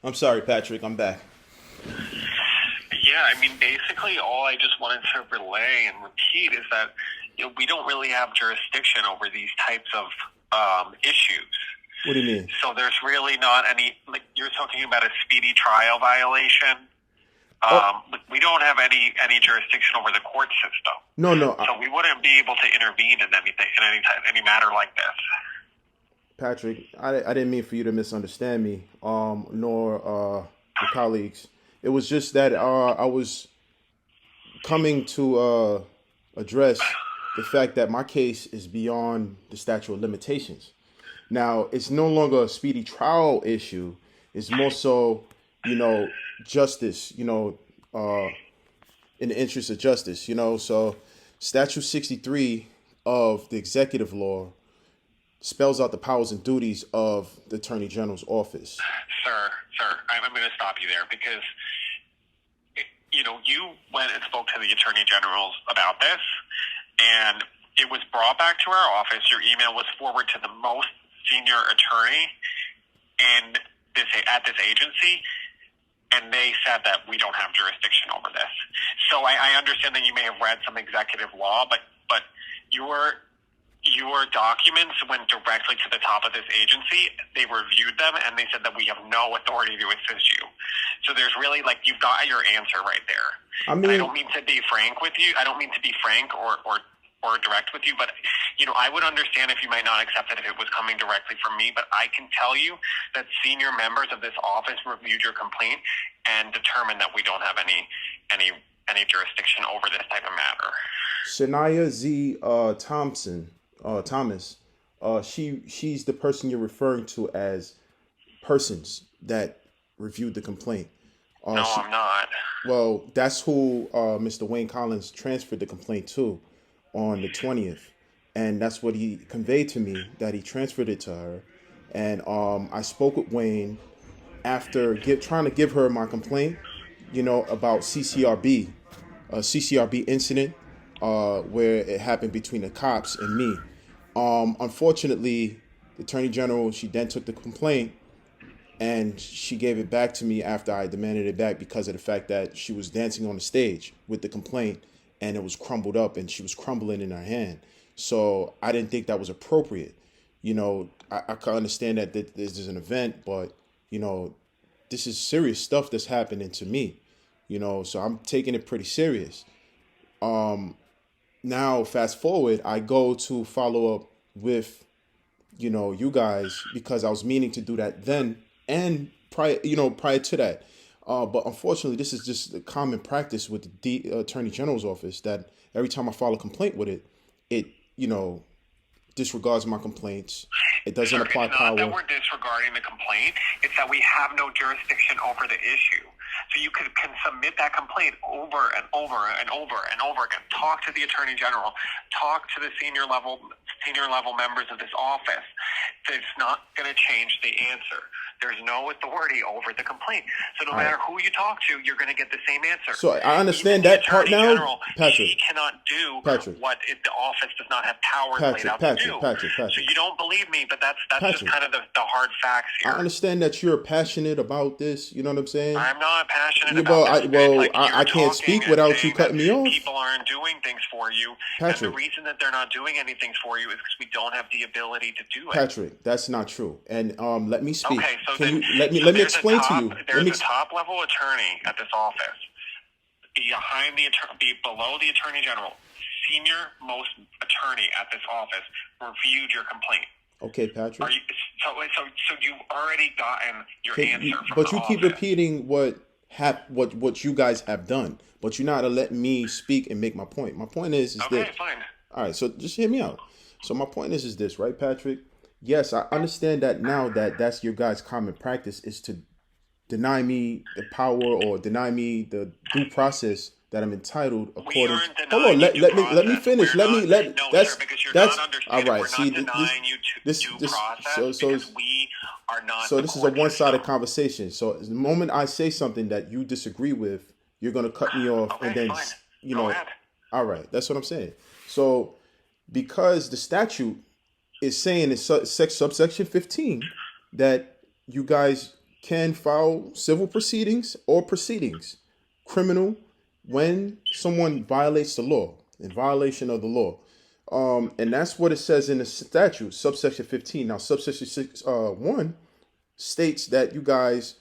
I'm sorry, Patrick. I'm back. Yeah, I mean, basically, all I just wanted to relay and repeat is that we don't really have jurisdiction over these types of issues. What do you mean? So there's really not any. Like you're talking about a speedy trial violation. Oh, We don't have any jurisdiction over the court system, no, no, so we wouldn't be able to intervene in anything in any matter like this. Patrick. I didn't mean for you to misunderstand me, nor your colleagues. It was just that I was coming to address the fact that my case is beyond the statute of limitations. Now, it's no longer a speedy trial issue. It's more so, you know, justice, in the interest of justice, So, Statute 63 of the executive law spells out the powers and duties of the Attorney General's office. Sir, I'm going to stop you there because you went and spoke to the attorney generals about this, and it was brought back to our office. Your email was forwarded to the most senior attorney in at this agency, and they said that we don't have jurisdiction over this. So I understand that you may have read some executive law, but your documents went directly to the top of this agency. They reviewed them, and they said that we have no authority to assist you. So there's really, you've got your answer right there. I And I mean, don't mean to be frank with you. I don't mean to be frank or direct with you, but, I would understand if you might not accept it if it was coming directly from me, but I can tell you that senior members of this office reviewed your complaint and determined that we don't have any jurisdiction over this type of matter. Shania Z. Thomas, she's the person you're referring to as persons that reviewed the complaint. No, She, I'm not. well, that's who Mr. Wayne Collins transferred the complaint to on the 20th, and that's what he conveyed to me, that he transferred it to her. And I spoke with Wayne after trying to give her my complaint, about CCRB, a CCRB incident where it happened between the cops and me. Unfortunately, the Attorney General, she then took the complaint and she gave it back to me after I demanded it back because of the fact that she was dancing on the stage with the complaint and it was crumbled up and she was crumbling in her hand. So I didn't think that was appropriate. I can understand that this is an event, but, this is serious stuff that's happening to me, so I'm taking it pretty serious. Now, fast forward, I go to follow up with, you guys because I was meaning to do that then and prior to that. But unfortunately, this is just the common practice with the Attorney General's office that every time I file a complaint with it, it, disregards my complaints. It doesn't Sir, apply it's not that power. we're disregarding the complaint. It's that we have no jurisdiction over the issue. So you can submit that complaint over and over and over and over again. Talk to the Attorney General. Talk to the senior level members of this office. It's not going to change the answer. There's no authority over the complaint. So no All right. matter who you talk to, you're going to get the same answer. So I Even understand the that part Attorney now, General, Patrick. he cannot do Patrick. what the office does not have powers laid Patrick, out to Patrick, do. Patrick, So Patrick, you don't believe me, but that's just Patrick. kind of the hard facts I here. understand that you're passionate about this. You know what I'm saying? I'm not passionate Yeah, about this. It's like I you're can't talking speak and without you saying that cutting me off, people aren't doing things for you, and the Patrick. reason that they're not doing anything for you is because we don't have the ability to do it. Patrick, that's not true. And let me speak. Okay, so Can then you let me there's explain to you? there's a top level attorney at this office below the Attorney General. Senior most attorney at this office reviewed your complaint. Okay, Patrick. So you've already gotten your answer from But the you keep office. repeating what you guys have done, but you're not letting me speak and make my point. My point is Okay, this. fine. All right, so just hear me out. So my point is this, right, Patrick? Yes, I understand that now that's your guys' common practice is to deny me the power or deny me the due process that I'm entitled according to. Hold on, let me finish. Sir, because you're that's not all understanding. right. We're See, not denying you due process because we are not. so the this is a court one-sided system. conversation. So the moment I say something that you disagree with, you're gonna cut me off, Okay, and then fine. you Go know, ahead. all right, that's what I'm saying. So because the statute is saying in subsection 15 that you guys can file civil proceedings or proceedings, criminal, when someone violates the law, in violation of the law. And that's what it says in the statute, subsection 15. Now, subsection 1 states that you guys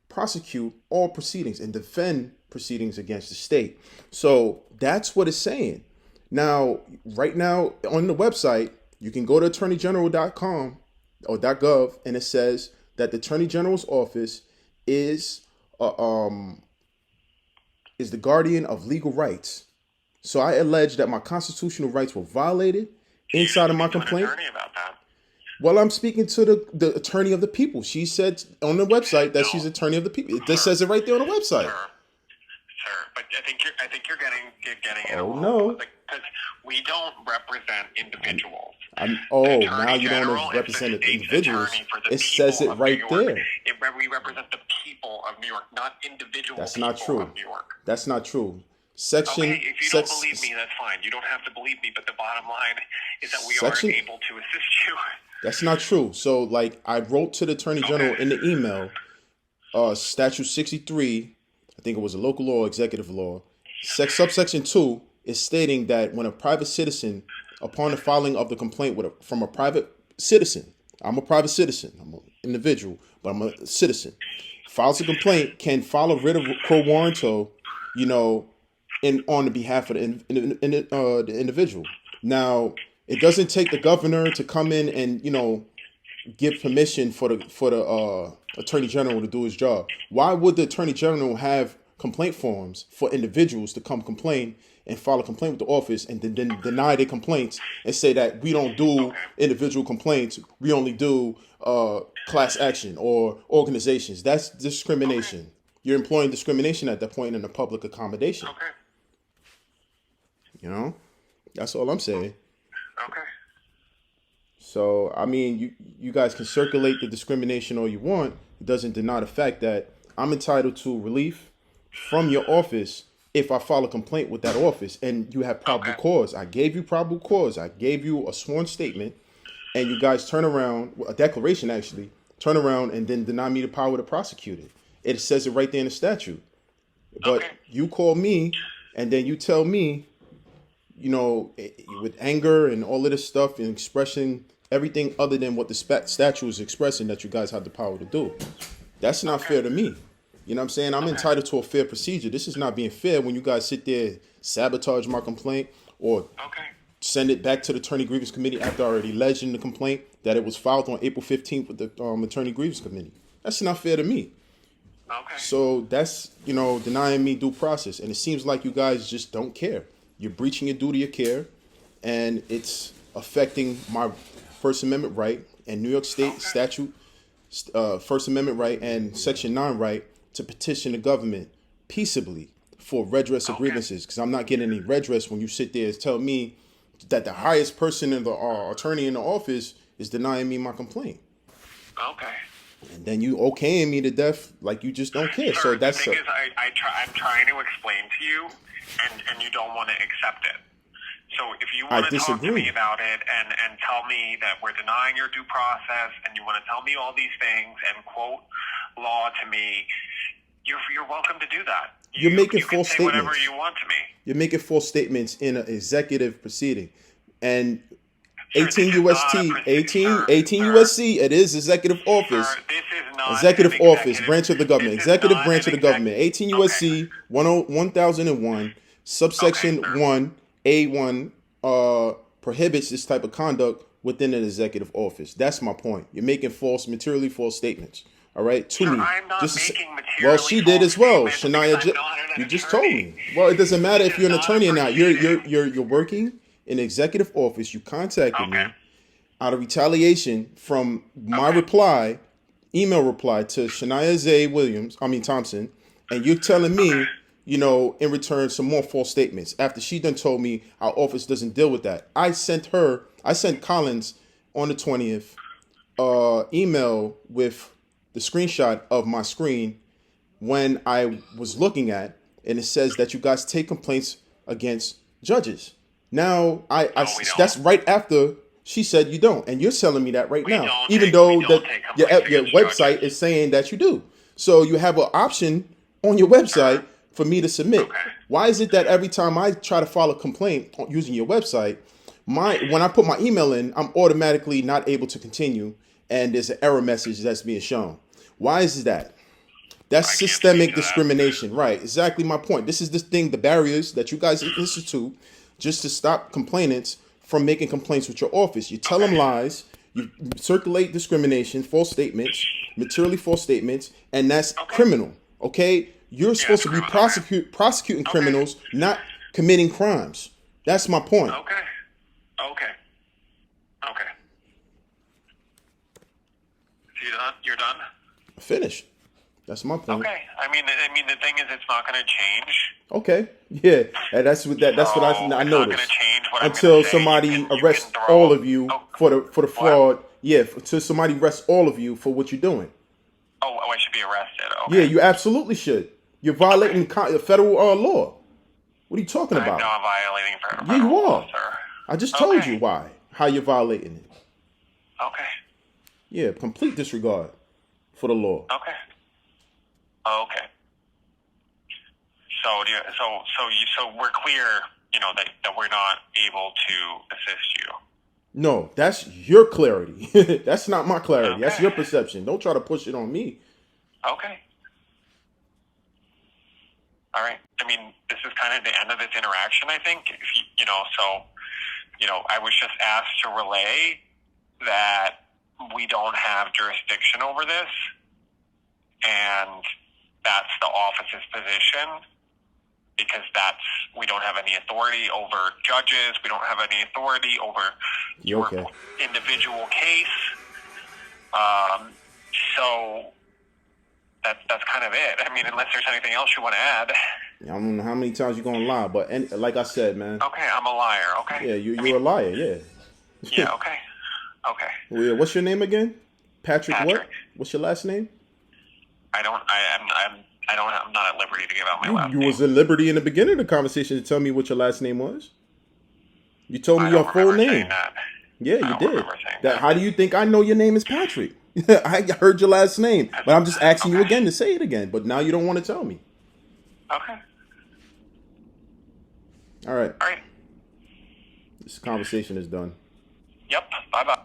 prosecute all proceedings and defend proceedings against the state. So that's what it's saying. Now, right now on the website, you can go to attorneygeneral.com or .gov, and it says that the Attorney General's office is the guardian of legal rights. So I allege that my constitutional rights were violated inside of my complaint. Attorney about that. Well, I'm speaking to the attorney of the people. She said on the website that she's attorney of the people. It just says it right there on the website. Sir, but I think you're getting it Oh, wrong. no. Because we don't represent individuals. Now you don't represent individuals. It says it right there. We represent the people of New York, not individual That's people not true. of New York. That's not true. Section. Okay, if you don't believe me, that's fine. You don't have to believe me, but the bottom line is that we are able to assist you. That's not true. So, like, I wrote to the Attorney General in the email, Statute 63, I think it was a local law, executive law, subsection 2 is stating that when a private citizen, upon the filing of the complaint from a private citizen, I'm a private citizen, I'm an individual, but I'm a citizen, files a complaint, can file a writ of quo warranto, on the behalf of the individual. Now, it doesn't take the governor to come in and give permission for the attorney general to do his job. Why would the attorney general have complaint forms for individuals to come complain and file a complaint with the office and then deny their complaints and say that we don't do individual complaints, we only do class action or organizations? That's discrimination. Okay. You're employing discrimination at that point in a public accommodation. Okay. That's all I'm saying. Okay. So, I mean, you guys can circulate the discrimination all you want. It doesn't deny the fact that I'm entitled to relief from your office if I file a complaint with that office and you have probable cause. I gave you probable cause. I gave you a sworn statement, and you guys turn around, a declaration actually, turn around and then deny me the power to prosecute it. It says it right there in the statute. But you call me and then you tell me, with anger and all of this stuff and expressing everything other than what the statute is expressing that you guys have the power to do. That's not fair to me. You know what I'm saying? I'm entitled to a fair procedure. This is not being fair when you guys sit there, sabotage my complaint, or send it back to the Attorney Grievance Committee after I already alleged in the complaint that it was filed on April 15th with the Attorney Grievance Committee. That's not fair to me. Okay. So that's, denying me due process. And it seems like you guys just don't care. You're breaching your duty of care, and it's affecting my First Amendment right and New York State statute, First Amendment right and Section 9 right to petition the government peaceably for redress of grievances. Because I'm not getting any redress when you sit there and tell me that the highest person in the attorney in the office is denying me my complaint. Okay. And then you okaying me to death like you just don't care. Sir, So that's the thing is, I'm trying to explain to you, and you don't want to accept it. So if you want to talk to me about it and tell me that we're denying your due process, and you want to tell me all these things and quote law to me, you're welcome to do that. You're making false statements. Whatever you want to me. You're making false statements in an executive proceeding, and Sir, 18 USC, it is executive office. Sir, this is not executive office, branch of the government, executive branch of the government. 18 USC 1001, subsection 1A1 prohibits this type of conduct within an executive office. That's my point. You're making materially false statements. All right, to me. I'm not making materially well, she did as well. Shania, you just told attorney. me. Well, it doesn't matter if you're an attorney or not. You're working in executive office. You contacted me out of retaliation from my email reply to Shania Thompson, and you're telling me, in return, some more false statements after she done told me our office doesn't deal with that. I sent Collins on the 20th email with the screenshot of my screen when I was looking at, and it says that you guys take complaints against judges. Now, that's right after She said you don't, and you're telling me that right We now, don't even take- though we don't that take your complaints your against website judges. is saying that you do. So you have an option on your website for me to submit. Okay. Why is it that every time I try to file a complaint using your website, when I put my email in, I'm automatically not able to continue, and there's an error message that's being shown? Why is that? That's I can't systemic speak to that. discrimination, right? Exactly my point. This is the thing, the barriers that you guys institute just to stop complainants from making complaints with your office. You tell them lies, you circulate discrimination, false statements, materially false statements, and that's criminal. Okay, you're supposed to be criminal, prosecuting criminals, not committing crimes. That's my point. Okay. Okay. Okay. So you're done? Finish. That's my point. Okay. I mean, the thing is, it's not going to change. Okay. Yeah, and that's what I It's not noticed. going to change what I'm Until gonna say. somebody You can arrests throw- all of you Oh, for the fraud. Yeah, till somebody arrests all of you for what you're doing. oh, I should be arrested. Okay. Yeah, you absolutely should. You're violating federal law. What are you talking I'm about? not violating federal Yeah, you law, are. sir. I just told Okay. you why. How you're violating it. Okay. Yeah, complete disregard for the law. Okay. Okay. So we're clear, that we're not able to assist you. No, that's your clarity. That's not my clarity. That's Okay. your perception. Don't try to push it on me. Okay. All right. I mean, this is kind of the end of this interaction, I think. If I was just asked to relay that we don't have jurisdiction over this, and that's the office's position, because we don't have any authority over judges. We don't have any authority over your Okay. individual case. So that's kind of it. I mean, unless there's anything else you want to add. I don't know how many times you're gonna lie, but like I said, man. Okay, I'm a liar. Okay. Yeah, you're a liar. Yeah. Yeah. Okay. Okay. Well, yeah, what's your name again? Patrick. What? Patrick. What's your last name? I'm not at liberty to give out my last You name. was at liberty in the beginning of the conversation to tell me what your last name was. You told me I your don't full remember name. saying that. Yeah, I you don't did. remember saying that. How do you think I know your name is Patrick? I heard your last name, but I'm just asking you Okay. again to say it again. But now you don't want to tell me. Okay. All right, All right. this conversation is done. Yep. Bye-bye.